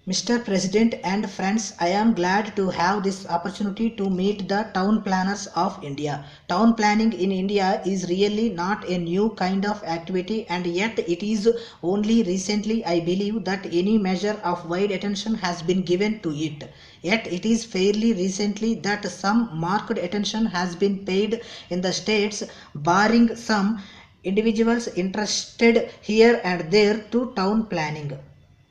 Mr. President and friends, I am glad to have this opportunity to meet the town planners of India. Town planning in India is really not a new kind of activity, and yet it is only recently I believe that any measure of wide attention has been given to it. Yet it is fairly recently that some marked attention has been paid in the states, barring some individuals interested here and there to town planning.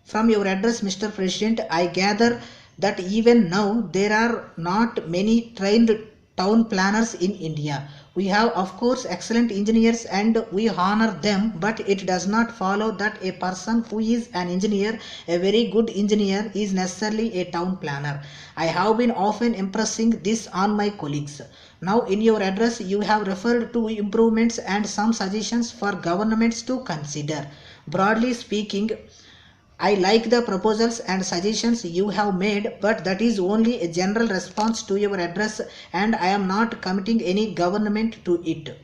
From your address, Mr. President, I gather that even now there are not many trained town planners in India. We have, of course, excellent engineers and we honor them, but it does not follow that a person who is an engineer, a very good engineer, is necessarily a town planner. I have been often impressing this on my colleagues. Now, in your address, you have referred to improvements and some suggestions for governments to consider. Broadly speaking, I like the proposals and suggestions you have made, but that is only a general response to your address and I am not committing any government to it.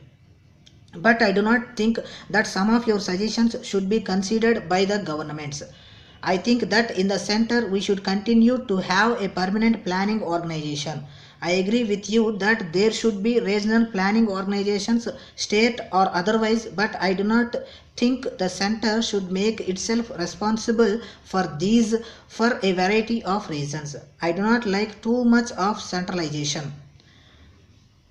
But I do not think that some of your suggestions should be considered by the governments. I think that in the center we should continue to have a permanent planning organization. I agree with you that there should be regional planning organizations, state or otherwise, but I do not think the center should make itself responsible for these for a variety of reasons. I do not like too much of centralization.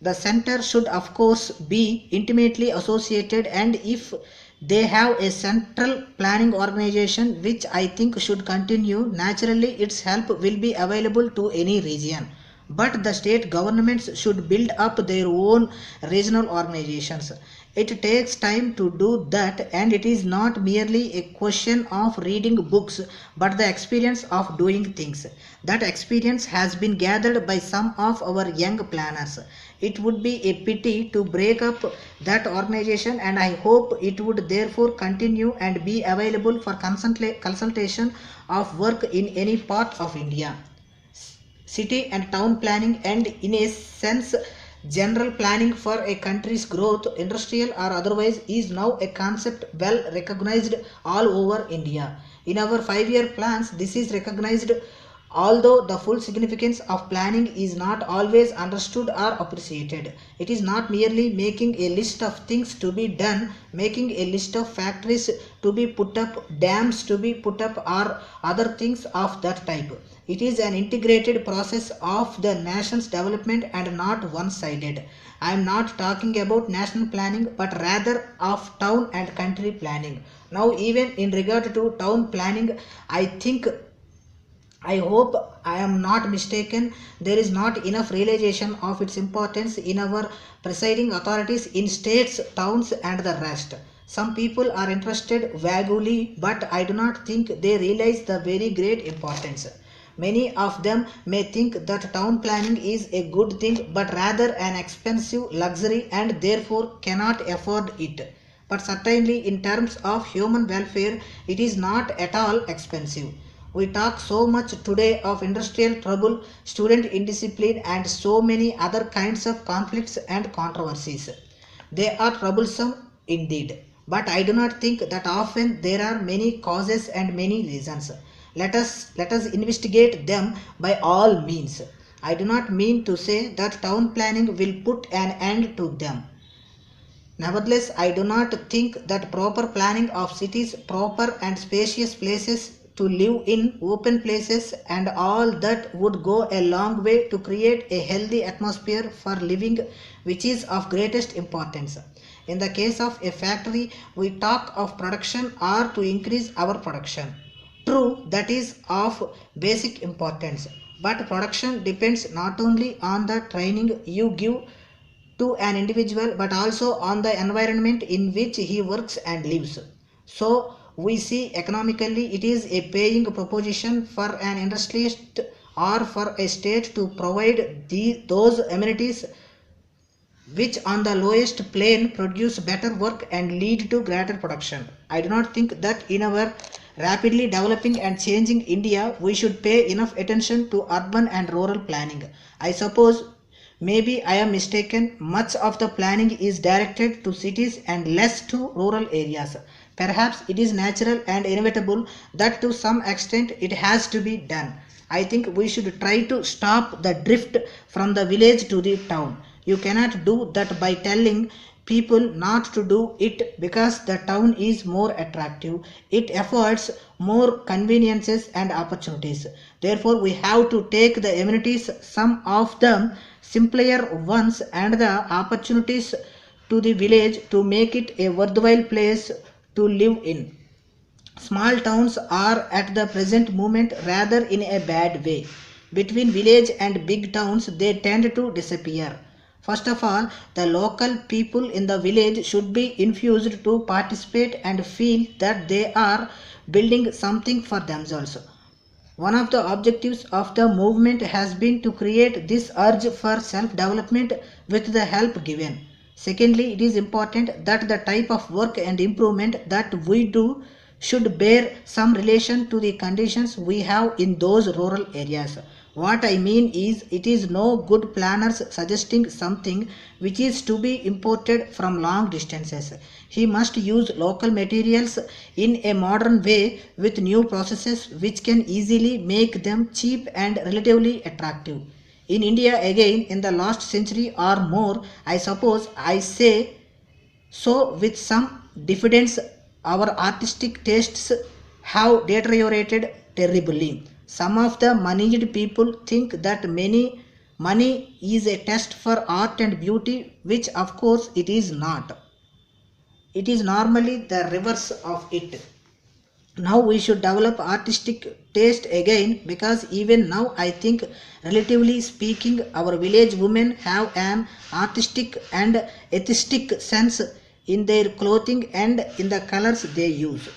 The center should of course be intimately associated, and if they have a central planning organization, which I think should continue, naturally its help will be available to any region. But the state governments should build up their own regional organizations. It takes time to do that, and it is not merely a question of reading books but the experience of doing things. That experience has been gathered by some of our young planners. It would be a pity to break up that organization, and I hope it would therefore continue and be available for consultation of work in any part of India. City and town planning, and in a sense general planning for a country's growth, industrial or otherwise, is now a concept well recognized all over India. In our 5-year plans, this is recognized, although the full significance of planning is not always understood or appreciated. It is not merely making a list of things to be done, making a list of factories to be put up, dams to be put up, or other things of that type. It is an integrated process of the nation's development and not one-sided. I am not talking about national planning but rather of town and country planning. Now, even in regard to town planning, I hope I am not mistaken. There is not enough realization of its importance in our presiding authorities in states, towns, and the rest. Some people are interested vaguely, but I do not think they realize the very great importance. Many of them may think that town planning is a good thing, but rather an expensive luxury and therefore cannot afford it. But certainly, in terms of human welfare, it is not at all expensive. We talk so much today of industrial trouble, student indiscipline, and so many other kinds of conflicts and controversies. They are troublesome indeed, but I do not think that often there are many causes and many reasons. Let us investigate them by all means. I do not mean to say that town planning will put an end to them. Nevertheless, I do not think that proper planning of cities, proper and spacious places to live in, open places, and all that would go a long way to create a healthy atmosphere for living, which is of greatest importance. In the case of a factory, we talk of production or to increase our production. True, that is of basic importance, but production depends not only on the training you give to an individual but also on the environment in which he works and lives. So, we see economically it is a paying proposition for an industrialist or for a state to provide those amenities which on the lowest plane produce better work and lead to greater production. I do not think that in our rapidly developing and changing India, we should pay enough attention to urban and rural planning. I suppose maybe I am mistaken. Much of the planning is directed to cities and less to rural areas. Perhaps it is natural and inevitable that to some extent it has to be done. I think we should try to stop the drift from the village to the town. You cannot do that by telling people not to do it because the town is more attractive. It affords more conveniences and opportunities. Therefore, we have to take the amenities, some of them simpler ones, and the opportunities to the village to make it a worthwhile place to live in. Small towns are at the present moment rather in a bad way. Between village and big towns, they tend to disappear. First of all, the local people in the village should be infused to participate and feel that they are building something for themselves. One of the objectives of the movement has been to create this urge for self-development with the help given. Secondly, it is important that the type of work and improvement that we do should bear some relation to the conditions we have in those rural areas. What I mean is, it is no good planners suggesting something which is to be imported from long distances. He must use local materials in a modern way with new processes which can easily make them cheap and relatively attractive. In India, again, in the last century or more, I suppose I say so with some diffidence, our artistic tastes have deteriorated terribly. Some of the moneyed people think that money is a test for art and beauty, which of course it is not. It is normally the reverse of it. Now we should develop artistic taste again, because even now I think, relatively speaking, our village women have an artistic and aesthetic sense in their clothing and in the colors they use.